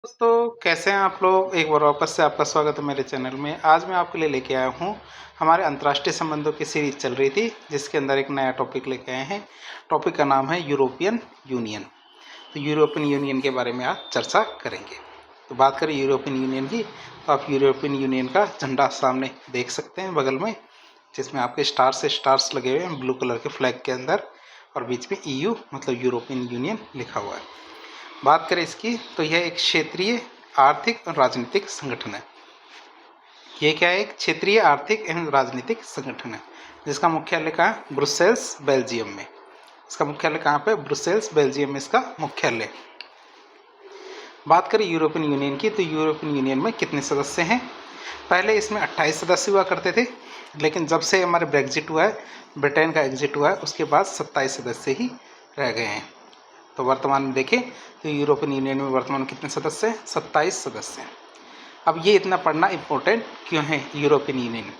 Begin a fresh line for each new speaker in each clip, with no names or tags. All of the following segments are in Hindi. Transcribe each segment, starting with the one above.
दोस्तों कैसे हैं आप लोग। एक बार वापस से आपका स्वागत है मेरे चैनल में। आज मैं आपके लिए लेके आया हूँ, हमारे अंतर्राष्ट्रीय संबंधों की सीरीज चल रही थी जिसके अंदर एक नया टॉपिक लेके आए हैं। टॉपिक का नाम है यूरोपियन यूनियन। तो यूरोपियन यूनियन के बारे में आज चर्चा करेंगे। तो बात करें यूरोपियन यूनियन की, तो आप यूरोपियन यूनियन का झंडा सामने देख सकते हैं बगल में, जिसमें आपके स्टार्स लगे हुए हैं ब्लू कलर के फ्लैग के अंदर, और बीच में EU मतलब यूरोपियन यूनियन लिखा हुआ है। बात करें इसकी, तो यह एक क्षेत्रीय आर्थिक और राजनीतिक संगठन है। ये क्या है? एक क्षेत्रीय आर्थिक एवं राजनीतिक संगठन है जिसका मुख्यालय कहाँ है? ब्रुसेल्स बेल्जियम में। इसका मुख्यालय कहाँ पे? ब्रुसेल्स बेल्जियम में इसका मुख्यालय। बात करें यूरोपियन यूनियन की, तो यूरोपियन यूनियन में कितने सदस्य हैं? पहले इसमें 28 सदस्य हुआ करते थे, लेकिन जब से हमारे ब्रेग्जिट हुआ है, ब्रिटेन का एग्जिट हुआ है, उसके बाद 27 सदस्य ही रह गए हैं। तो वर्तमान में देखें तो यूरोपियन यूनियन में वर्तमान कितने सदस्य हैं? 27 सदस्य हैं। अब ये इतना पढ़ना इम्पोर्टेंट क्यों है यूरोपियन यूनियन?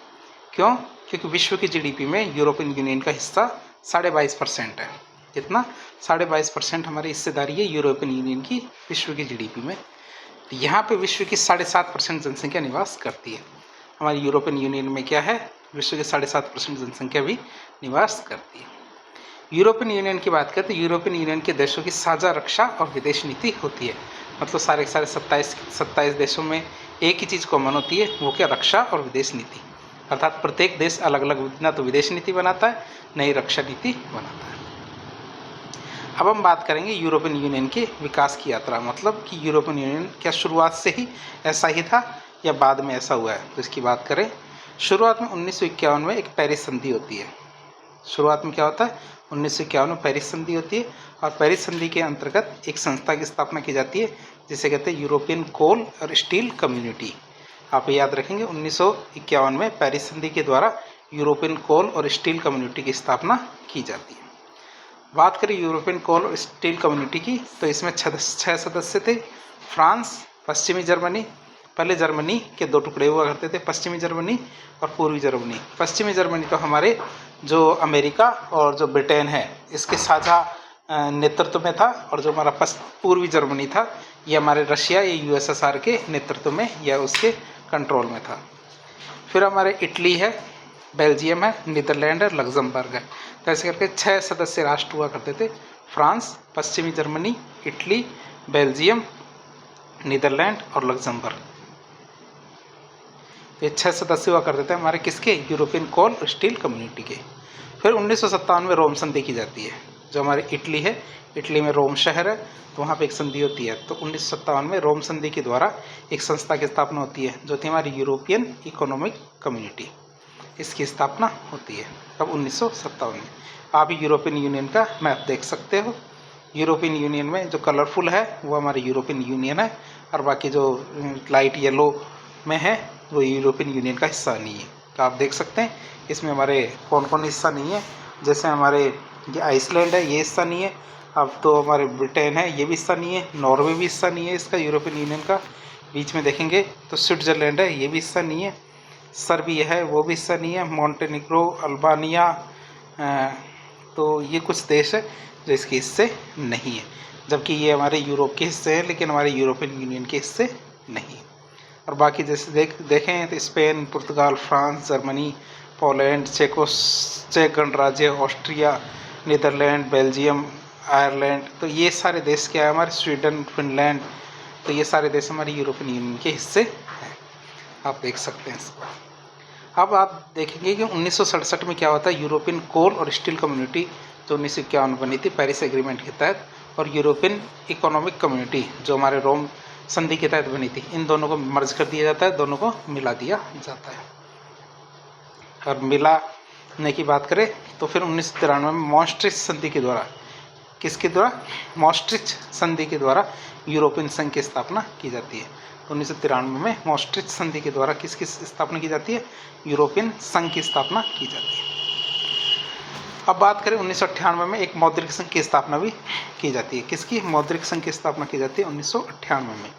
क्यों? क्योंकि विश्व की जीडीपी में यूरोपियन यूनियन का हिस्सा 22.5% है। कितना? 22.5% हमारी हिस्सेदारी है यूरोपियन यूनियन की विश्व की जीडीपी में। तो यहाँ पे विश्व की 7.5% जनसंख्या निवास करती है। हमारी यूरोपियन यूनियन में क्या है? विश्व की 7.5% जनसंख्या भी निवास करती है। यूरोपियन यूनियन की बात करें तो यूरोपियन यूनियन के देशों की साझा रक्षा और विदेश नीति होती है। मतलब सारे 27 देशों में एक ही चीज़ कॉमन होती है, वो क्या? रक्षा और विदेश नीति। अर्थात प्रत्येक देश अलग अलग ना तो विदेश नीति बनाता है, न ही रक्षा नीति बनाता है। अब हम बात करेंगे यूरोपियन यूनियन के विकास की यात्रा। मतलब कि यूरोपियन यूनियन क्या शुरुआत से ही ऐसा ही था या बाद में ऐसा हुआ है? तो इसकी बात करें, शुरुआत में 1951 में एक पेरिस संधि होती है। शुरुआत में क्या होता है? 1951 में पेरिस संधि होती है, और पेरिस संधि के अंतर्गत एक संस्था की स्थापना की जाती है जिसे कहते हैं यूरोपियन कोल और स्टील कम्युनिटी। आप याद रखेंगे, 1951 में पेरिस संधि के द्वारा यूरोपियन कोल और स्टील कम्युनिटी की स्थापना की जाती है। बात करें यूरोपियन कोल और स्टील कम्युनिटी की, तो इसमें 6 सदस्य थे। फ्रांस, पश्चिमी जर्मनी, पहले जर्मनी के 2 टुकड़े हुआ करते थे, पश्चिमी जर्मनी और पूर्वी जर्मनी। पश्चिमी जर्मनी तो हमारे जो अमेरिका और जो ब्रिटेन है इसके साझा नेतृत्व में था, और जो हमारा पूर्वी जर्मनी था ये हमारे रशिया या USSR के नेतृत्व में या उसके कंट्रोल में था। फिर हमारे इटली है, बेल्जियम है, नीदरलैंड है, लग्जमबर्ग है। तो ऐसे करके 6 सदस्य राष्ट्र हुआ करते थे। फ्रांस, पश्चिमी जर्मनी, इटली, बेल्जियम, नीदरलैंड और लग्जमबर्ग। ये 6 सदस्य हुआ करते थे हमारे किसके? यूरोपियन कोल और स्टील कम्युनिटी के। फिर 1957 में रोम संधि की जाती है। जो हमारे इटली है, इटली में रोम शहर है, तो वहाँ पे एक संधि होती है। तो 1957 में रोम संधि के द्वारा एक संस्था की स्थापना होती है जो थी हमारी यूरोपियन इकोनॉमिक कम्युनिटी। इसकी स्थापना होती है तब 1957 में। आप यूरोपियन यूनियन का मैप देख सकते हो। यूरोपियन यूनियन में जो कलरफुल है वो हमारी यूरोपियन यूनियन है, और बाकी जो लाइट येलो में है वो यूरोपियन यूनियन का हिस्सा नहीं है। तो आप देख सकते हैं इसमें हमारे कौन कौन हिस्सा नहीं है। जैसे हमारे ये आइसलैंड है, ये हिस्सा नहीं है। अब तो हमारे ब्रिटेन है, ये भी हिस्सा नहीं है। नॉर्वे भी हिस्सा नहीं है इसका यूरोपियन यूनियन का। बीच में देखेंगे तो स्विट्जरलैंड है, ये भी हिस्सा नहीं है। सर्बिया है, वो भी हिस्सा नहीं है। मॉन्टेनिग्रो, अल्बानिया, तो ये कुछ देश है जो इसके हिस्से नहीं है, जबकि ये हमारे यूरोप के हिस्से हैं लेकिन हमारे यूरोपियन यूनियन के हिस्से नहीं। और बाकी जैसे देखें तो स्पेन, पुर्तगाल, फ्रांस, जर्मनी, पोलैंड, चेक गणराज्य, ऑस्ट्रिया, नीदरलैंड, बेल्जियम, आयरलैंड, तो ये सारे देश क्या है हमारे? स्वीडन, फिनलैंड, तो ये सारे देश हमारे यूरोपियन यूनियन के हिस्से हैं। आप देख सकते हैं इसको। अब आप देखेंगे कि 1967 में क्या होता है? यूरोपियन कोल और स्टील कम्युनिटी जो 1951 बनी थी पेरिस एग्रीमेंट के तहत, और यूरोपियन इकोनॉमिक कम्युनिटी जो हमारे रोम संधि के तहत बनी थी, इन दोनों को मर्ज कर दिया जाता है, दोनों को मिला दिया जाता है। और मिलाने की बात करें तो फिर 1993 में मॉस्ट्रिच संधि के द्वारा, किसके द्वारा? मॉस्ट्रिच संधि के द्वारा यूरोपियन संघ की स्थापना की जाती है। 1993 में मॉस्ट्रिच संधि के द्वारा किसकी स्थापना की जाती है? यूरोपियन संघ की स्थापना की जाती है। अब बात करें 1998 में एक मौद्रिक संघ की स्थापना भी की जाती है। किसकी? मौद्रिक संघ की स्थापना की जाती है 1998 में।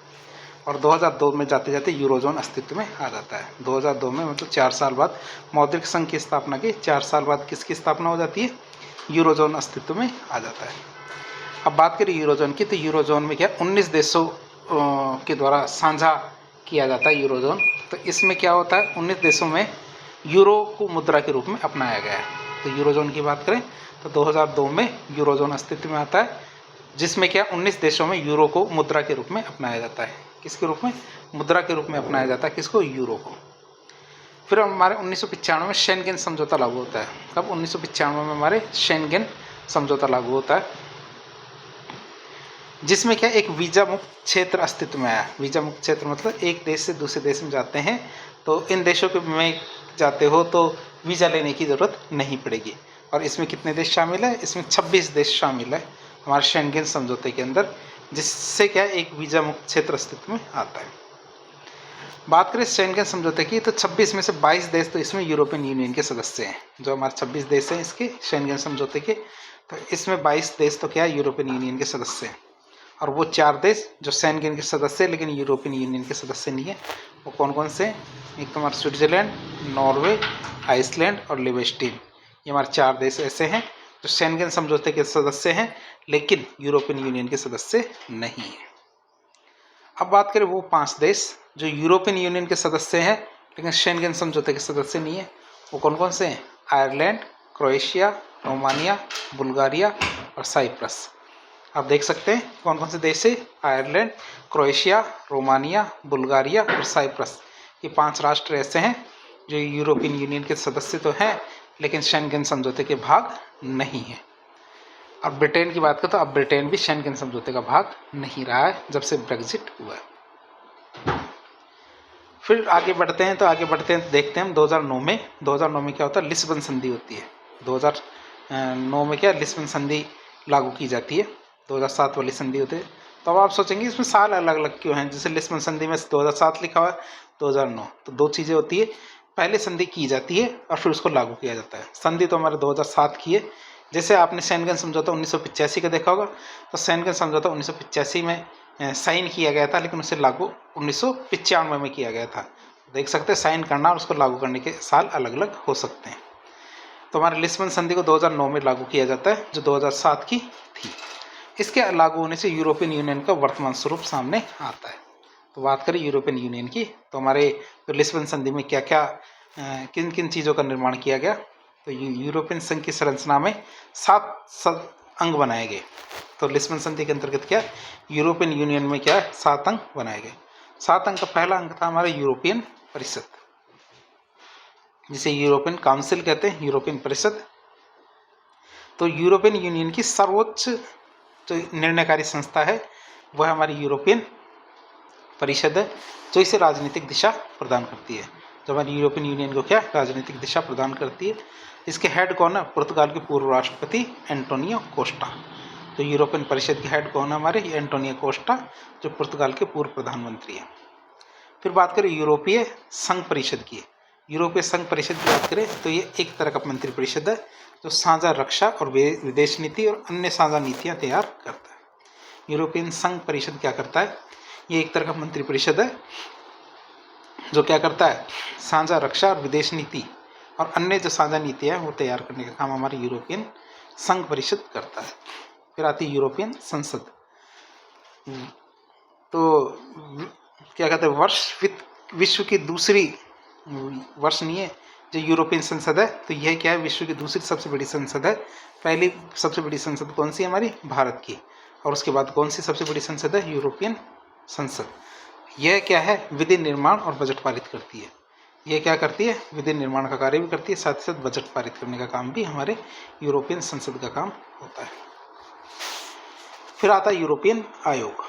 और 2002 में जाते जाते यूरोजोन अस्तित्व में आ जाता है। 2002 में मतलब 4 साल बाद मौद्रिक संघ की स्थापना की 4 साल बाद किसकी स्थापना हो जाती है? यूरोजोन अस्तित्व में आ जाता है। अब बात करें यूरोजोन की, तो यूरोजोन में क्या 19 देशों के द्वारा साझा किया जाता है यूरोजोन। तो इसमें क्या होता है, 19 देशों में यूरो को मुद्रा के रूप में अपनाया गया है। तो यूरोजोन की बात करें तो 2002 में यूरोजोन अस्तित्व में आता है, जिसमें क्या 19 देशों में यूरो को मुद्रा के रूप में अपनाया जाता है। किसके रूप में? मुद्रा के रूप में अपनाया जाता है। किसको? यूरो को। फिर हमारे 1995 में शेंगेन समझौता लागू होता है। कब? 1995 में हमारे शेंगेन समझौता लागू होता है, जिसमें क्या एक वीज़ा मुक्त क्षेत्र अस्तित्व में आया। वीज़ा मुक्त क्षेत्र मतलब एक देश से दूसरे देश में जाते हैं तो इन देशों के में जाते हो तो वीज़ा लेने की ज़रूरत नहीं पड़ेगी। और इसमें कितने देश शामिल है? इसमें 26 देश शामिल है हमारे शेंगेन समझौते के अंदर, जिससे क्या एक वीज़ा मुक्त क्षेत्र अस्तित्व में आता है। बात करें शेंगेन समझौते की तो 26 में से 22 देश तो इसमें यूरोपियन यूनियन के सदस्य हैं। जो हमारे 26 देश हैं इसके शेंगेन समझौते के, तो इसमें 22 देश तो क्या है, यूरोपियन यूनियन के सदस्य हैं। और वो 4 देश जो शेंगेन के सदस्य हैं लेकिन यूरोपियन यूनियन के सदस्य नहीं है, वो कौन कौन से? एक तो हमारा स्विट्जरलैंड, नॉर्वे, आइसलैंड और लिechtenstein। ये हमारे 4 देश ऐसे हैं जो शेंगेन समझौते के सदस्य हैं लेकिन यूरोपियन यूनियन के सदस्य नहीं हैं। अब बात करें वो 5 देश जो यूरोपियन यूनियन के सदस्य हैं लेकिन शेंगेन समझौते के सदस्य नहीं है, वो कौन कौन से हैं? आयरलैंड, क्रोएशिया, रोमानिया, बुल्गारिया और साइप्रस। आप देख सकते हैं कौन कौन से देश है? आयरलैंड, क्रोएशिया, रोमानिया, बुल्गारिया और साइप्रस। ये 5 राष्ट्र ऐसे हैं जो यूरोपियन यूनियन के सदस्य तो हैं लेकिन शेंगेन समझौते के भाग नहीं है। और ब्रिटेन की बात करें तो अब ब्रिटेन भी शेंगेन समझौते का भाग नहीं रहा है जब से ब्रेग्जिट हुआ है। फिर आगे बढ़ते हैं तो देखते हैं हम 2009 में क्या होता है? लिस्बन संधि होती है। 2009 में क्या लिस्बन संधि लागू की जाती है। 2007 वाली संधि होती है। तो अब आप सोचेंगे इसमें साल अलग अलग क्यों हैं? जैसे लिस्बन संधि में 2007 लिखा हुआ है, 2009, तो 2 चीज़ें होती है। पहले संधि की जाती है और फिर उसको लागू किया जाता है। संधि तो हमारे 2007 की है। जैसे आपने शेंगेन समझौता 1985 का देखा होगा, तो शेंगेन समझौता 1985 में साइन किया गया था लेकिन उसे लागू 1995 में किया गया था। देख सकते हैं साइन करना और उसको लागू करने के साल अलग अलग हो सकते हैं। तो हमारे लिस्बन संधि को 2009 में लागू किया जाता है जो 2007 की थी। इसके लागू होने से यूरोपियन यूनियन का वर्तमान स्वरूप सामने आता है। तो बात करें यूरोपियन यूनियन की तो हमारे लिस्बन संधि में क्या क्या किन किन चीज़ों का निर्माण किया गया? तो यूरोपियन संघ की संरचना में 7 अंग बनाए गए। तो लिस्बन संधि के अंतर्गत क्या यूरोपियन यूनियन में क्या 7 अंग बनाए गए। 7 अंग का पहला अंग था हमारा यूरोपियन परिषद, जिसे यूरोपियन काउंसिल कहते हैं, यूरोपियन परिषद। तो यूरोपियन यूनियन की सर्वोच्च जो निर्णयकारी संस्था है वह हमारी यूरोपियन परिषद है, जो इसे राजनीतिक दिशा प्रदान करती है। जो हमारी यूरोपियन यूनियन को क्या राजनीतिक दिशा प्रदान करती है। इसके हेड कौन है? पुर्तगाल के पूर्व राष्ट्रपति एंटोनियो कोस्टा। तो यूरोपियन परिषद के हेड कौन है हमारे? एंटोनियो कोस्टा, जो पुर्तगाल के पूर्व प्रधानमंत्री हैं। फिर बात करें यूरोपीय संघ परिषद की। यूरोपीय संघ परिषद की बात करें तो ये एक तरह का मंत्री परिषद है जो साझा रक्षा और विदेश नीति और अन्य साझा नीतियाँ तैयार करता है। यूरोपियन संघ परिषद क्या करता है? ये एक तरह का मंत्री परिषद है जो क्या करता है? साझा रक्षा और विदेश नीति और अन्य जो साझा नीतियाँ हैं वो तैयार करने का काम हमारी यूरोपियन संघ परिषद करता है। फिर आती है यूरोपियन संसद। तो क्या कहते हैं? विश्व की दूसरी वर्ष नहीं है जो यूरोपियन संसद है, तो यह क्या है? विश्व की दूसरी सबसे बड़ी संसद है। पहली सबसे बड़ी संसद कौन सी है? हमारी भारत की। और उसके बाद कौन सी सबसे बड़ी संसद है? यूरोपियन संसद। यह क्या है? विधि निर्माण और बजट पारित करती है। यह क्या करती है? विधि निर्माण का कार्य भी करती है, साथ ही साथ बजट पारित करने का काम भी हमारे यूरोपियन संसद का काम होता है। फिर आता है यूरोपियन आयोग।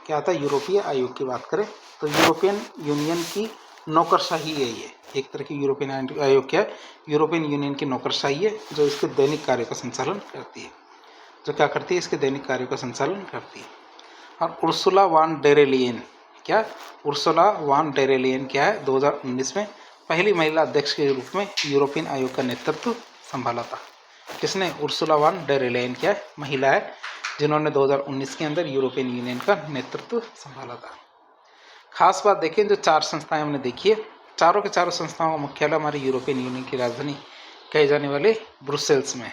क्या आता है? यूरोपीय आयोग की बात करें तो यूरोपियन यूनियन की नौकरशाही है। ये एक तरह की यूरोपियन आयोग क्या है? यूरोपियन यूनियन की नौकरशाही है जो इसके दैनिक कार्य का संचालन करती है। जो क्या करती है? इसके दैनिक कार्यों का संचालन करती है। और उर्सुला वान डेर लेयन क्या? उर्सुला वान डेर लेयन क्या है? 2019 में पहली महिला अध्यक्ष के रूप में यूरोपियन आयोग का नेतृत्व संभाला था। किसने? उर्सुला वान डेर लेयन क्या है? महिला है जिन्होंने 2019 के अंदर यूरोपियन यूनियन का नेतृत्व संभाला था। खास बात देखें, जो 4 संस्थाएं हमने देखी है, चारों के चारों संस्थाओं का मुख्यालय हमारे यूरोपियन यूनियन की राजधानी कहे जाने वाले ब्रुसेल्स में।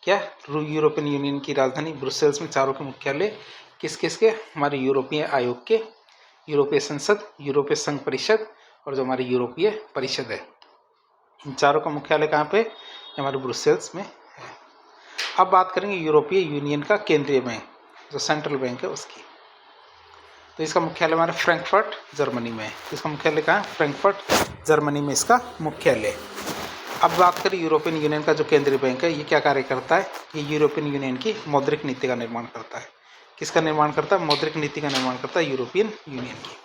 क्या? यूरोपियन यूनियन की राजधानी ब्रुसेल्स में चारों के मुख्यालय किस किस के? हमारे यूरोपीय आयोग के, यूरोपीय संसद, यूरोपीय संघ परिषद और जो हमारी यूरोपीय परिषद है, इन चारों का मुख्यालय कहाँ पे? हमारे ब्रुसेल्स में है। अब बात करेंगे यूरोपीय यूनियन का केंद्रीय बैंक, जो सेंट्रल बैंक है उसकी। तो इसका मुख्यालय हमारे फ्रैंकफर्ट जर्मनी में है। इसका मुख्यालय कहाँ है? फ्रैंकफर्ट जर्मनी में इसका मुख्यालय। अब बात करें यूरोपियन यूनियन का जो केंद्रीय बैंक है, ये क्या कार्य करता है? ये यूरोपियन यूनियन की मौद्रिक नीति का निर्माण करता है। किसका निर्माण करता है? मौद्रिक नीति का निर्माण करता है यूरोपियन यूनियन की।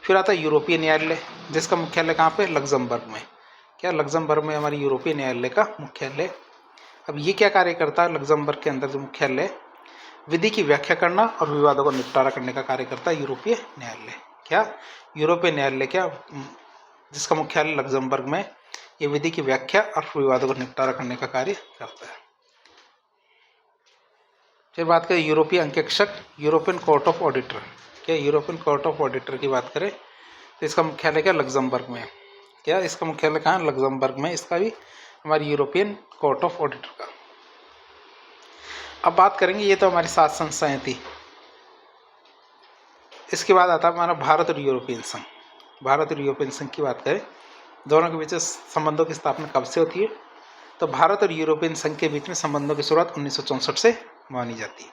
फिर आता है यूरोपीय न्यायालय, जिसका मुख्यालय कहाँ पे? लग्जमबर्ग में। क्या? लग्जमबर्ग में हमारी यूरोपीय न्यायालय का मुख्यालय। अब ये क्या कार्य करता है? लग्जमबर्ग के अंदर जो मुख्यालय, विधि की व्याख्या करना और विवादों का निपटारा करने का कार्य करता है यूरोपीय न्यायालय। क्या? यूरोपीय न्यायालय क्या, जिसका मुख्यालय लग्जमबर्ग में, ये विधि की व्याख्या और विवादों का निपटारा करने का कार्य करता है। फिर बात करें यूरोपीय अंकेक्षक, यूरोपियन कोर्ट ऑफ ऑडिटर। क्या? यूरोपियन कोर्ट ऑफ ऑडिटर की बात करें तो इसका मुख्यालय क्या? लग्जमबर्ग में। क्या? इसका मुख्यालय कहाँ? लग्जमबर्ग में। इसका भी हमारी यूरोपियन कोर्ट ऑफ ऑडिटर का। अब बात करेंगे, ये तो हमारी 7 संस्थाएं थी। इसके बाद आता है हमारा भारत और यूरोपियन संघ। भारत और यूरोपियन संघ की बात करें, दोनों के बीच संबंधों की स्थापना कब से होती है? तो भारत और यूरोपियन संघ के बीच में संबंधों की शुरुआत 1964 से मानी जाती है।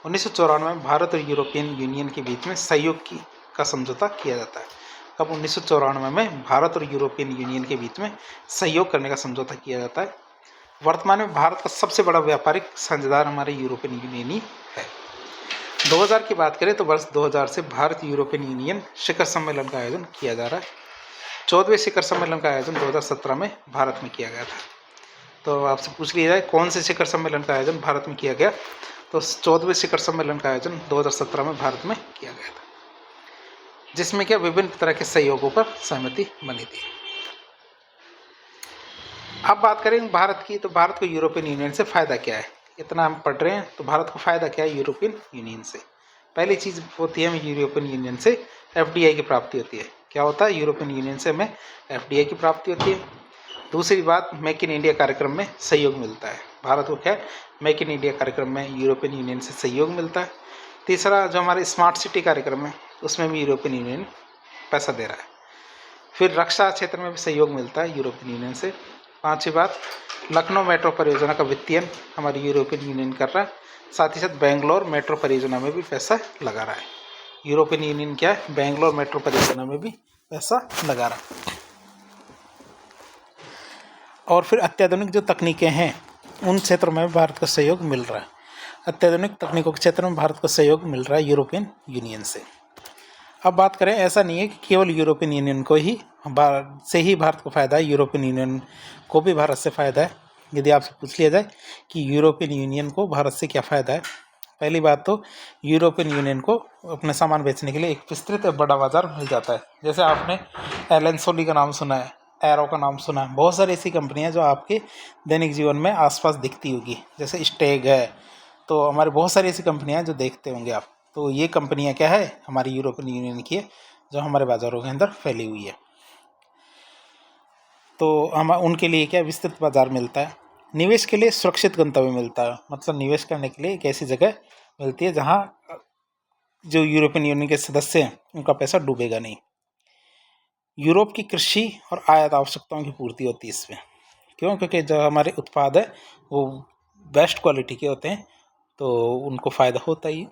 1994 में भारत और यूरोपियन यूनियन के बीच में सहयोग का समझौता किया जाता है। कब? 1994 में भारत और यूरोपियन यूनियन के बीच में सहयोग करने का समझौता किया जाता है। वर्तमान में भारत का सबसे बड़ा व्यापारिक साझेदार हमारे यूरोपियन यूनियन ही है। 2000 की बात करें तो वर्ष 2000 से भारत यूरोपियन यूनियन शिखर सम्मेलन का आयोजन किया जा रहा है। 14वें शिखर सम्मेलन का आयोजन 2017 में भारत में किया गया था। तो आपसे पूछ लिया जाए कौन से शिखर सम्मेलन का आयोजन भारत में किया गया, तो 14वें शिखर सम्मेलन का आयोजन 2017 में भारत में किया गया था, जिसमें क्या विभिन्न तरह के सहयोगों पर सहमति बनी थी। अब बात करें भारत की, तो भारत को यूरोपियन यूनियन से फ़ायदा क्या है? इतना हम पढ़ रहे हैं, तो भारत को फ़ायदा क्या है यूरोपियन यूनियन से? पहली चीज़ होती है, हमें यूरोपियन यूनियन से एफडीआई की प्राप्ति होती है। क्या होता है? यूरोपियन यूनियन से हमें एफडीआई की प्राप्ति होती है। दूसरी बात, मेक इन इंडिया कार्यक्रम में सहयोग मिलता है। भारत को क्या? मेक इन इंडिया कार्यक्रम में यूरोपियन यूनियन से सहयोग मिलता है। तीसरा, जो हमारे स्मार्ट सिटी कार्यक्रम है, उसमें भी यूरोपियन यूनियन पैसा दे रहा है। फिर रक्षा क्षेत्र में भी सहयोग मिलता है यूरोपियन यूनियन से। पांचवी बात, लखनऊ मेट्रो परियोजना का वित्तीयन हमारी यूरोपियन यूनियन कर रहा है। साथ ही साथ बेंगलोर मेट्रो परियोजना में भी पैसा लगा रहा है। यूरोपियन यूनियन क्या है? बेंगलोर मेट्रो परियोजना में भी पैसा लगा रहा है। और फिर अत्याधुनिक जो तकनीकें हैं, उन क्षेत्रों में भारत को सहयोग मिल रहा है। अत्याधुनिक तकनीकों के क्षेत्र में भारत को सहयोग मिल रहा है यूरोपियन यूनियन से। अब बात करें, ऐसा नहीं है कि केवल यूरोपियन यूनियन को ही भारत को फ़ायदा है, यूरोपियन यूनियन को भी भारत से फ़ायदा है। यदि आपसे पूछ लिया जाए कि यूरोपियन यूनियन को भारत से क्या फ़ायदा है, पहली बात तो यूरोपियन यूनियन को अपने सामान बेचने के लिए एक विस्तृत बड़ा बाजार मिल जाता है। जैसे आपने एलन सोली का नाम सुना है, एरो का नाम सुना है, बहुत सारी ऐसी कंपनियां जो आपके दैनिक जीवन में आसपास दिखती होगी, जैसे स्टेग है। तो हमारे बहुत सारी ऐसी कंपनियां हैं जो देखते होंगे आप। तो ये कंपनियां क्या है? हमारी यूरोपियन यूनियन की है, जो हमारे बाज़ारों के अंदर फैली हुई है। तो हम उनके लिए क्या विस्तृत बाज़ार मिलता है। निवेश के लिए सुरक्षित गंतव्य मिलता है, मतलब निवेश करने के लिए एक ऐसी जगह मिलती है जहाँ जो यूरोपियन यूनियन के सदस्य हैं उनका पैसा डूबेगा नहीं। यूरोप की कृषि और आयात आवश्यकताओं की पूर्ति होती है इसमें। क्यों? क्योंकि जो हमारे उत्पाद है वो बेस्ट क्वालिटी के होते हैं, तो उनको फ़ायदा होता ही।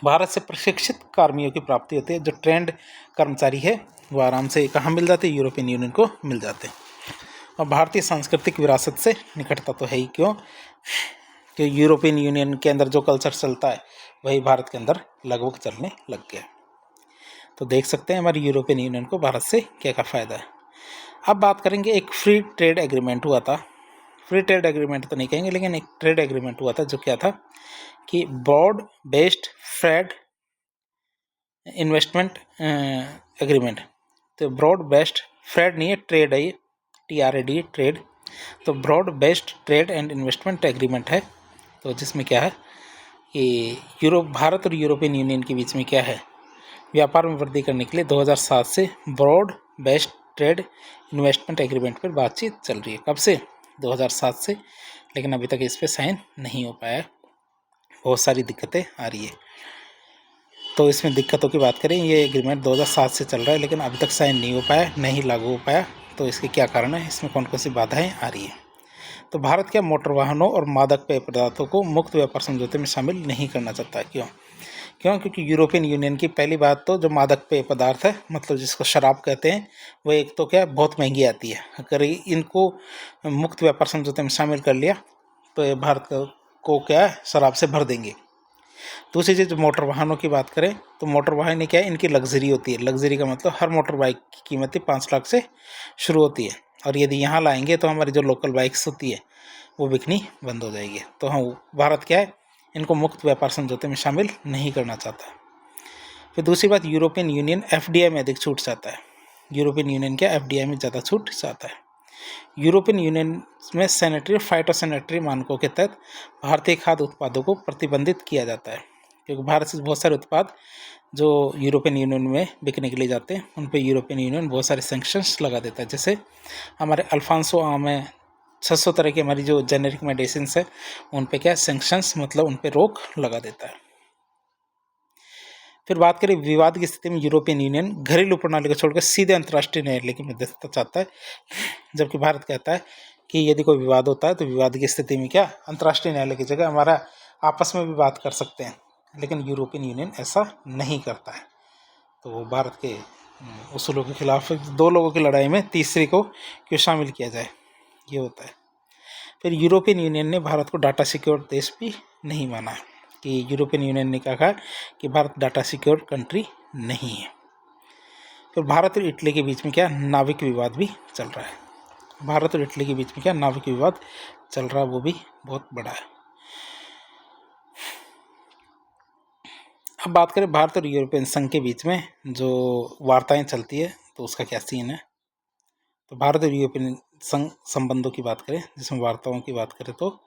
भारत से प्रशिक्षित कर्मियों की प्राप्ति होती है। जो ट्रेंड कर्मचारी है वो आराम से कहाँ मिल जाते हैं? यूरोपियन यूनियन को मिल जाते हैं। और भारतीय सांस्कृतिक विरासत से निकटता तो है ही। क्यों? कि यूरोपियन यूनियन के अंदर जो कल्चर चलता है वही भारत के अंदर लगभग चलने लग गया। तो देख सकते हैं हमारी यूरोपियन यूनियन को भारत से क्या क्या फ़ायदा है। अब बात करेंगे, एक फ्री ट्रेड एग्रीमेंट हुआ था। फ्री ट्रेड एग्रीमेंट तो नहीं कहेंगे, लेकिन एक ट्रेड एग्रीमेंट हुआ था, जो क्या था कि broad based trade investment agreement. तो ब्रॉड बेस्ड ट्रेड नहीं है, ट्रेड है ये, TRAD ट्रेड। तो broad based trade and investment agreement है। तो जिसमें क्या है कि भारत और यूरोपियन यूनियन के बीच में क्या है, व्यापार में वृद्धि करने के लिए 2007 से broad based trade investment agreement पर बातचीत चल रही है। कब से? 2007 से, लेकिन अभी तक इस पर साइन नहीं हो पाया है। बहुत सारी दिक्कतें आ रही है। तो इसमें दिक्कतों की बात करें, ये एग्रीमेंट 2007 से चल रहा है लेकिन अभी तक साइन नहीं हो पाया, नहीं लागू हो पाया। तो इसके क्या कारण है, इसमें कौन कौन सी बाधाएं आ रही है। तो भारत क्या मोटर वाहनों और मादक पेय पदार्थों को मुक्त व्यापार समझौते में शामिल नहीं करना चाहता है। क्योंकि यूरोपियन यूनियन की पहली बात तो जो मादक पेय पदार्थ है, मतलब जिसको शराब कहते हैं, वो एक तो क्या बहुत महंगी आती है। अगर इनको मुक्त व्यापार समझौते में शामिल कर लिया तो भारत को क्या है, शराब से भर देंगे। दूसरी चीज़ मोटर वाहनों की बात करें तो मोटर वाहन क्या है, इनकी लग्जरी होती है। लग्जरी का मतलब हर मोटर बाइक की कीमत 5 लाख से शुरू होती है, और यदि यहाँ लाएंगे तो हमारी जो लोकल बाइक्स होती है वो बिकनी बंद हो जाएगी। तो हाँ, भारत क्या है, इनको मुक्त व्यापार समझौते में शामिल नहीं करना चाहता। फिर दूसरी बात, यूरोपियन यूनियन FDI में अधिक छूट चाहता है। यूरोपियन यूनियन क्या FDI में ज़्यादा छूट चाहता है। यूरोपियन यूनियन में सैनिटरी फाइटोसैनिटरी मानकों के तहत भारतीय खाद्य उत्पादों को प्रतिबंधित किया जाता है, क्योंकि भारत से बहुत सारे उत्पाद जो यूरोपियन यूनियन में बिकने के लिए जाते हैं उन पर यूरोपियन यूनियन बहुत सारे सैंक्शंस लगा देता है। जैसे हमारे अल्फांसो आम है, 600 तरह की हमारी जो जेनेरिक मेडिसिन है उन पे क्या सैंक्शंस, मतलब उन पे रोक लगा देता है। फिर बात करें विवाद की स्थिति में, यूरोपियन यूनियन घरेलू प्रणाली को छोड़कर सीधे अंतर्राष्ट्रीय न्यायालय की मध्यस्थता चाहता है, जबकि भारत कहता है कि यदि कोई विवाद होता है तो विवाद की स्थिति में क्या अंतर्राष्ट्रीय न्यायालय की जगह हमारा आपस में भी बात कर सकते हैं। लेकिन यूरोपियन यूनियन ऐसा नहीं करता है। तो वो भारत के उसूलों के खिलाफ दो लोगों की लड़ाई में तीसरे को क्यों शामिल किया जाए, ये होता है। फिर यूरोपियन यूनियन ने भारत को डाटा सिक्योर देश भी नहीं माना है, कि यूरोपियन यूनियन ने कहा कि भारत डाटा सिक्योर कंट्री नहीं है। फिर भारत और इटली के बीच में क्या नाविक विवाद भी चल रहा है। भारत और इटली के बीच में क्या नाविक विवाद चल रहा है, वो भी बहुत बड़ा है। अब बात करें भारत और यूरोपियन संघ के बीच में जो वार्ताएं चलती है तो उसका क्या सीन है। तो भारत और यूरोपियन संघ संबंधों की बात करें, जिसमें वार्ताओं की बात करें तो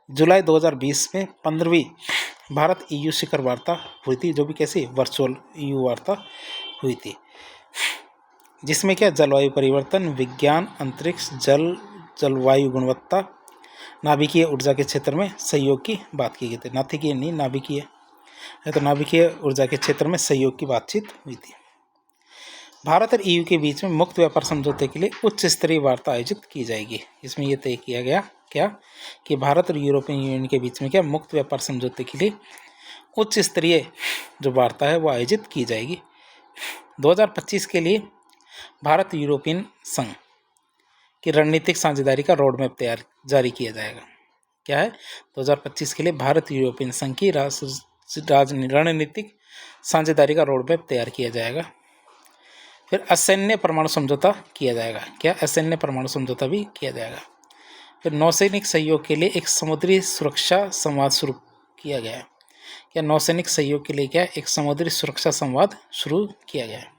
जुलाई 2020 में 15वीं भारत EU शिखर वार्ता हुई थी, जो भी कैसी वर्चुअल EU वार्ता हुई थी, जिसमें क्या जलवायु परिवर्तन, विज्ञान, अंतरिक्ष, जलवायु गुणवत्ता, नाभिकीय ऊर्जा के क्षेत्र में सहयोग की बात की गई थी। नाभिकीय नहीं, नाभिकीय है, तो नाभिकीय ऊर्जा के क्षेत्र में सहयोग की बातचीत हुई थी। भारत और EU के बीच में मुक्त व्यापार समझौते के लिए उच्च स्तरीय वार्ता आयोजित की जाएगी। इसमें यह तय किया गया क्या कि भारत और यूरोपियन यूनियन के बीच में क्या मुक्त व्यापार समझौते के लिए उच्च स्तरीय जो वार्ता है वो आयोजित की जाएगी। 2025 के लिए भारत यूरोपियन संघ की रणनीतिक साझेदारी का रोड मैप जारी किया जाएगा। क्या है, 2025 के लिए भारत यूरोपियन संघ की रणनीतिक साझेदारी का रोड मैप तैयार किया जाएगा। फिर असैन्य परमाणु समझौता किया जाएगा। क्या असैन्य परमाणु समझौता भी किया जाएगा। फिर नौसैनिक सहयोग के लिए एक समुद्री सुरक्षा संवाद शुरू किया गया है। क्या नौसैनिक सहयोग के लिए क्या एक समुद्री सुरक्षा संवाद शुरू किया गया है।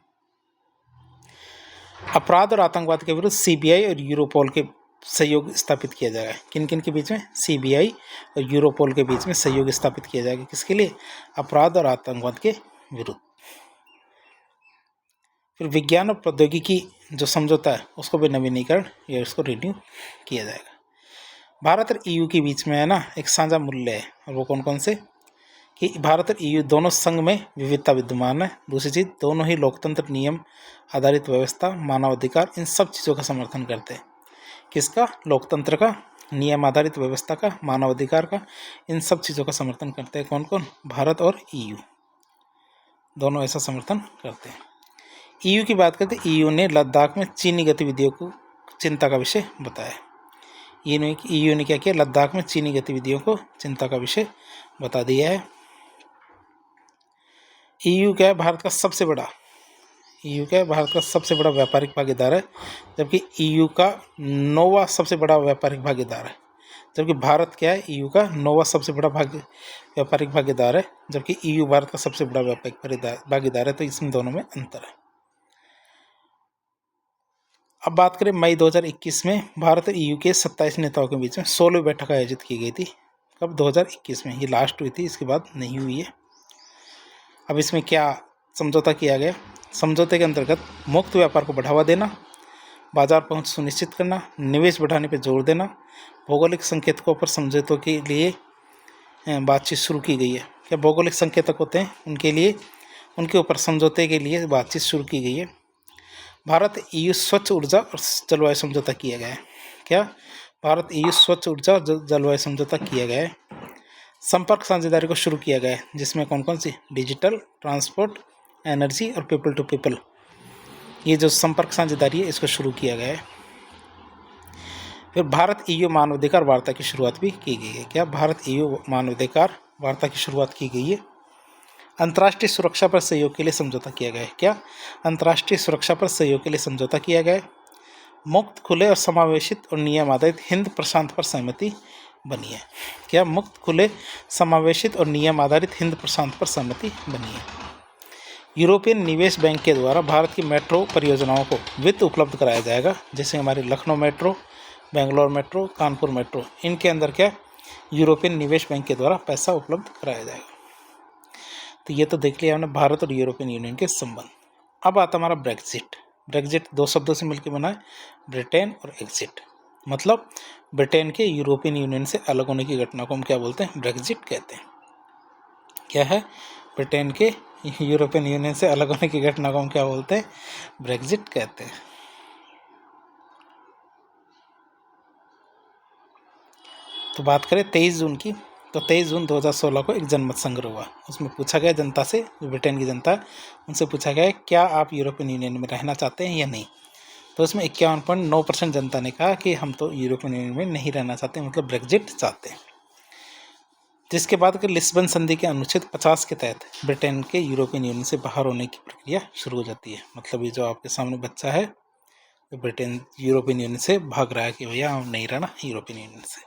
अपराध और आतंकवाद के विरुद्ध CBI और यूरोपोल के सहयोग स्थापित किया जाएगा। किन किन के बीच में, CBI और यूरोपोल के बीच में सहयोग स्थापित किया जाएगा। किसके लिए, अपराध और आतंकवाद के विरुद्ध। फिर विज्ञान और प्रौद्योगिकी जो समझौता है उसको भी नवीनीकरण या उसको रिन्यू किया जाएगा। भारत और EU के बीच में है ना एक साझा मूल्य है, और वो कौन कौन से, कि भारत और EU दोनों संघ में विविधता विद्यमान है। दूसरी चीज़, दोनों ही लोकतंत्र, नियम आधारित व्यवस्था, मानवाधिकार, इन सब चीज़ों का समर्थन करते हैं। किसका, लोकतंत्र का, नियम आधारित व्यवस्था का, मानवाधिकार का, इन सब चीज़ों का समर्थन करते हैं। कौन कौन, भारत और EU दोनों ऐसा समर्थन करते हैं। EU की बात करते, EU ने लद्दाख में चीनी गतिविधियों को चिंता का विषय बताया। EU ने क्या किया, लद्दाख में चीनी गतिविधियों को चिंता का विषय बता दिया है। EU क्या है, भारत का सबसे बड़ा व्यापारिक भागीदार है, जबकि EU का 9वां सबसे बड़ा व्यापारिक भागीदार है। जबकि भारत क्या है, EU का 9वां सबसे बड़ा व्यापारिक भागीदार है, जबकि EU भारत का सबसे बड़ा व्यापारिक भागीदार है। तो इसमें दोनों में अंतर है। अब बात करें मई 2021 में भारत और EU के 27 नेताओं के बीच में 16वीं बैठक आयोजित की गई थी। कब, 2021 में, ये लास्ट हुई थी, इसके बाद नहीं हुई है। अब इसमें क्या समझौता किया गया। समझौते के अंतर्गत मुक्त व्यापार को बढ़ावा देना, बाजार पहुंच सुनिश्चित करना, निवेश बढ़ाने पर जोर देना, भौगोलिक संकेतकों पर समझौतों के लिए बातचीत शुरू की गई है। क्या भौगोलिक संकेतक होते हैं उनके लिए, उनके ऊपर समझौते के लिए बातचीत शुरू की गई है। भारत EU स्वच्छ ऊर्जा और जलवायु समझौता किया गया है। क्या भारत EU स्वच्छ ऊर्जा और जलवायु समझौता किया गया है। संपर्क साझेदारी को शुरू किया गया है, जिसमें कौन कौन सी, डिजिटल, ट्रांसपोर्ट, एनर्जी और पीपल टू पीपल, ये जो संपर्क साझेदारी है इसको शुरू किया गया है। फिर भारत EU मानवाधिकार वार्ता की शुरुआत भी की गई है। क्या भारत EU मानवाधिकार वार्ता की शुरुआत की गई है। अंतर्राष्ट्रीय सुरक्षा पर सहयोग के लिए समझौता किया गया है। क्या अंतर्राष्ट्रीय सुरक्षा पर सहयोग के लिए समझौता किया गया है। मुक्त, खुले और समावेशित और नियम आधारित हिंद प्रशांत पर सहमति बनी है। क्या मुक्त, खुले, समावेशित और नियम आधारित हिंद प्रशांत पर सहमति बनी है। यूरोपियन निवेश बैंक के द्वारा भारत की मेट्रो परियोजनाओं को वित्त उपलब्ध कराया जाएगा, जैसे हमारी Lucknow metro, Bangalore metro, Kanpur metro, इनके अंदर क्या यूरोपियन निवेश बैंक के द्वारा पैसा उपलब्ध कराया जाएगा। तो ये तो देख लिया हमने भारत और यूरोपियन यूनियन के संबंध। अब आता हमारा ब्रेक्जिट। ब्रेक्जिट दो शब्दों से मिलकर बना है, ब्रिटेन और एग्जिट। मतलब ब्रिटेन के यूरोपियन यूनियन से अलग होने की घटना को हम क्या बोलते हैं, ब्रेक्जिट कहते हैं। क्या है, ब्रिटेन के यूरोपियन यूनियन से अलग होने की घटना को हम क्या बोलते हैं, ब्रेक्जिट कहते हैं। तो बात करें 23 जून की, तो 23 जून 2016 को एक जनमत संग्रह हुआ। उसमें पूछा गया जनता से, जो ब्रिटेन की जनता है उनसे पूछा गया क्या आप यूरोपियन यूनियन में रहना चाहते हैं या नहीं। तो इसमें 51.9% जनता ने कहा कि हम तो यूरोपियन यूनियन में नहीं रहना चाहते, मतलब ब्रेक्जिट चाहते हैं। जिसके बाद कि लिस्बन संधि के अनुच्छेद 50 के तहत ब्रिटेन के यूरोपियन यूनियन से बाहर होने की प्रक्रिया शुरू हो जाती है। मतलब ये जो आपके सामने बच्चा है, तो ब्रिटेन यूरोपियन यूनियन से भाग रहा है कि भैया हम नहीं रहना यूरोपियन यूनियन से,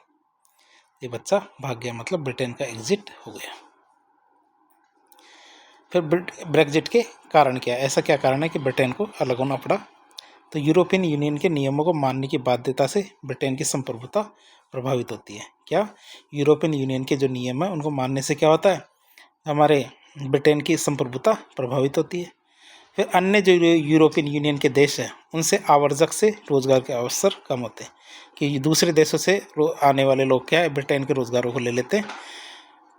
ये बच्चा भाग गया, मतलब ब्रिटेन का एग्जिट हो गया। फिर ब्रेक्जिट के कारण क्या है, ऐसा क्या कारण है कि ब्रिटेन को अलग होना पड़ा। तो यूरोपियन यूनियन के नियमों को मानने की बाध्यता से ब्रिटेन की संप्रभुता प्रभावित होती है। क्या यूरोपियन यूनियन के जो नियम है उनको मानने से क्या होता है, हमारे ब्रिटेन की संप्रभुता प्रभावित होती है। फिर अन्य जो यूरोपियन यूनियन के देश हैं उनसे आवर्जक से रोजगार के अवसर कम होते हैं, कि दूसरे देशों से आने वाले लोग क्या है, ब्रिटेन के रोजगारों को ले लेते हैं,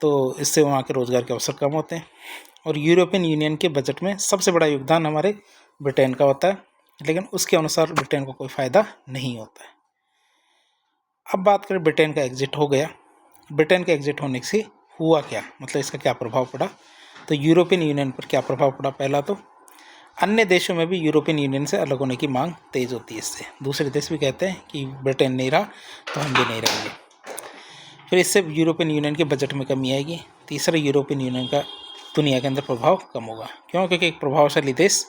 तो इससे वहाँ के रोजगार के अवसर कम होते हैं। और यूरोपियन यूनियन के बजट में सबसे बड़ा योगदान हमारे ब्रिटेन का होता है, लेकिन उसके अनुसार ब्रिटेन को कोई फ़ायदा नहीं होता है। अब बात करें ब्रिटेन का एग्जिट हो गया, ब्रिटेन का एग्जिट होने से हुआ क्या, मतलब इसका क्या प्रभाव पड़ा। तो यूरोपियन यूनियन पर क्या प्रभाव पड़ा, पहला तो अन्य देशों में भी यूरोपियन यूनियन से अलग होने की मांग तेज़ होती है। इससे दूसरे देश भी कहते हैं कि ब्रिटेन नहीं रहा तो हम भी नहीं रहेंगे। फिर इससे यूरोपियन यूनियन के बजट में कमी आएगी। तीसरा, यूरोपियन यूनियन का दुनिया के अंदर प्रभाव कम होगा। क्यों, क्योंकि एक प्रभावशाली देश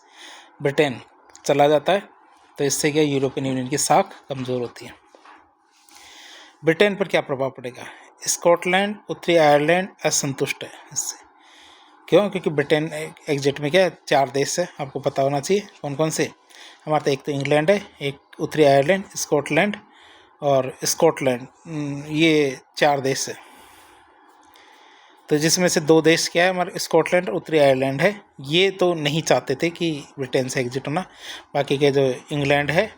ब्रिटेन चला जाता है, तो इससे क्या यूरोपियन यूनियन की साख कमज़ोर होती है। ब्रिटेन पर क्या प्रभाव पड़ेगा, स्कॉटलैंड, उत्तरी आयरलैंड असंतुष्ट है इससे। क्यों, क्योंकि ब्रिटेन एग्जिट में क्या है, 4 देश है, आपको पता होना चाहिए कौन कौन से। हमारा तो एक तो इंग्लैंड है, एक उत्तरी आयरलैंड, स्कॉटलैंड और स्कॉटलैंड, ये 4 देश है। तो जिसमें से 2 देश क्या है, हमारे स्कॉटलैंड और उत्तरी आयरलैंड है, ये तो नहीं चाहते थे कि ब्रिटेन से एग्जिट होना। बाकी के जो इंग्लैंड है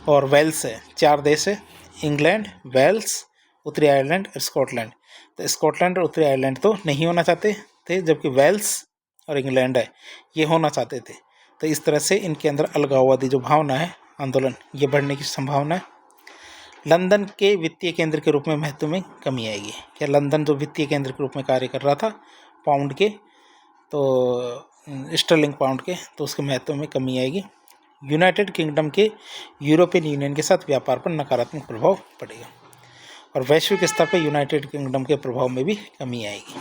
और वेल्स है, 4 देश है, इंग्लैंड, वेल्स, उत्तरी आयरलैंड और स्कॉटलैंड। तो स्कॉटलैंड और उत्तरी आयरलैंड तो नहीं होना चाहते थे, जबकि वेल्स और इंग्लैंड है ये होना चाहते थे। तो इस तरह से इनके अंदर अलगाववादी जो भावना है, आंदोलन, ये बढ़ने की संभावना है। लंदन के वित्तीय केंद्र के रूप में महत्व में कमी आएगी। क्या लंदन जो वित्तीय केंद्र के रूप में कार्य कर रहा था पाउंड के, तो स्टर्लिंग पाउंड के, तो उसके महत्व में कमी आएगी। यूनाइटेड किंगडम के यूरोपियन यूनियन के साथ व्यापार पर नकारात्मक प्रभाव पड़ेगा और वैश्विक स्तर पर यूनाइटेड किंगडम के प्रभाव में भी कमी आएगी।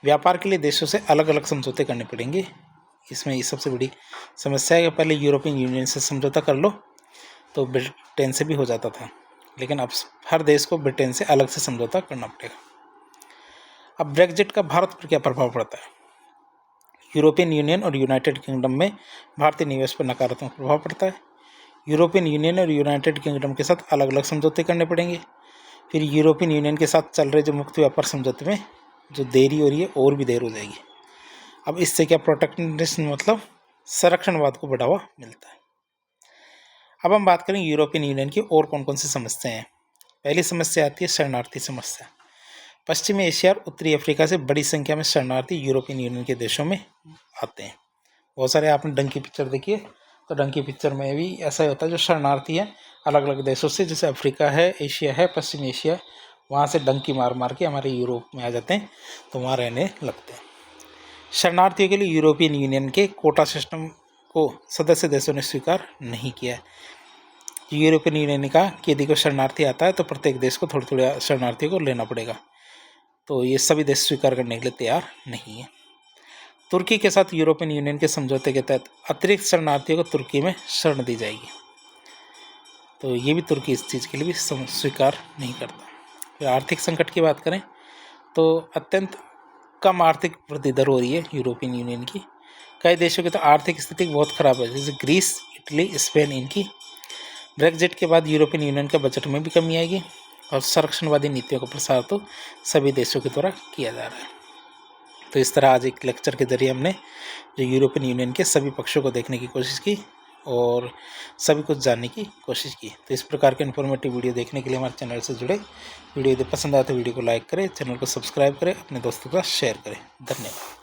व्यापार के लिए देशों से अलग अलग समझौते करने पड़ेंगे। इसमें ये सबसे बड़ी समस्या है कि पहले यूरोपियन यूनियन से समझौता कर लो तो ब्रिटेन से भी हो जाता था, लेकिन अब हर देश को ब्रिटेन से अलग से समझौता करना पड़ेगा। अब ब्रेक्जिट का भारत पर क्या प्रभाव पड़ता है। यूरोपियन यूनियन और यूनाइटेड किंगडम में भारतीय निवेश पर नकारात्मक प्रभाव पड़ता है। यूरोपियन यूनियन और यूनाइटेड किंगडम के साथ अलग अलग समझौते करने पड़ेंगे। फिर यूरोपियन यूनियन के साथ चल रहे जो मुक्त व्यापार समझौते में जो देरी हो रही है और भी देर हो जाएगी। अब इससे क्या, प्रोटेक्शनिज्म मतलब संरक्षणवाद को बढ़ावा मिलता है। अब हम बात करें यूरोपियन यूनियन की और कौन कौन सी समस्याएं हैं। पहली समस्या आती है शरणार्थी समस्या। पश्चिमी एशिया और उत्तरी अफ्रीका से बड़ी संख्या में शरणार्थी यूरोपियन यूनियन के देशों में आते हैं। बहुत सारे आपने डंकी पिक्चर देखी है, तो डंकी पिक्चर में भी ऐसा ही होता है, जो शरणार्थी हैं अलग अलग देशों से, जैसे अफ्रीका है, एशिया है, पश्चिमी एशिया, वहाँ से डंकी मार मार के हमारे यूरोप में आ जाते हैं, तो वहाँ रहने लगते हैं। शरणार्थियों के लिए यूरोपियन यूनियन के कोटा सिस्टम को सदस्य देशों ने स्वीकार नहीं किया है। यूरोपियन यूनियन ने कहा कि यदि कोई शरणार्थी आता है तो प्रत्येक देश को थोड़े थोड़े शरणार्थियों को लेना पड़ेगा, तो ये सभी देश स्वीकार करने के लिए तैयार नहीं है। तुर्की के साथ यूरोपियन यूनियन के समझौते के तहत अतिरिक्त शरणार्थियों को तुर्की में शरण दी जाएगी, तो ये भी तुर्की इस चीज़ के लिए भी स्वीकार नहीं करता। फिर आर्थिक संकट की बात करें तो अत्यंत कम आर्थिक वृद्धि दर हो रही है यूरोपियन यूनियन की। कई देशों की तो आर्थिक स्थिति बहुत ख़राब है, जैसे ग्रीस, इटली, स्पेन। इनकी ब्रेक्जिट के बाद यूरोपियन यूनियन के बजट में भी कमी आएगी और संरक्षणवादी नीतियों का प्रसार तो सभी देशों के द्वारा किया जा रहा है। तो इस तरह आज एक लेक्चर के जरिए हमने जो यूरोपियन यूनियन के सभी पक्षों को देखने की कोशिश की और सभी कुछ जानने की कोशिश की। तो इस प्रकार के इन्फॉर्मेटिव वीडियो देखने के लिए हमारे चैनल से जुड़े। वीडियो यदि पसंद आए तो वीडियो को लाइक करें, चैनल को सब्सक्राइब करें, अपने दोस्तों के साथ शेयर करें। धन्यवाद।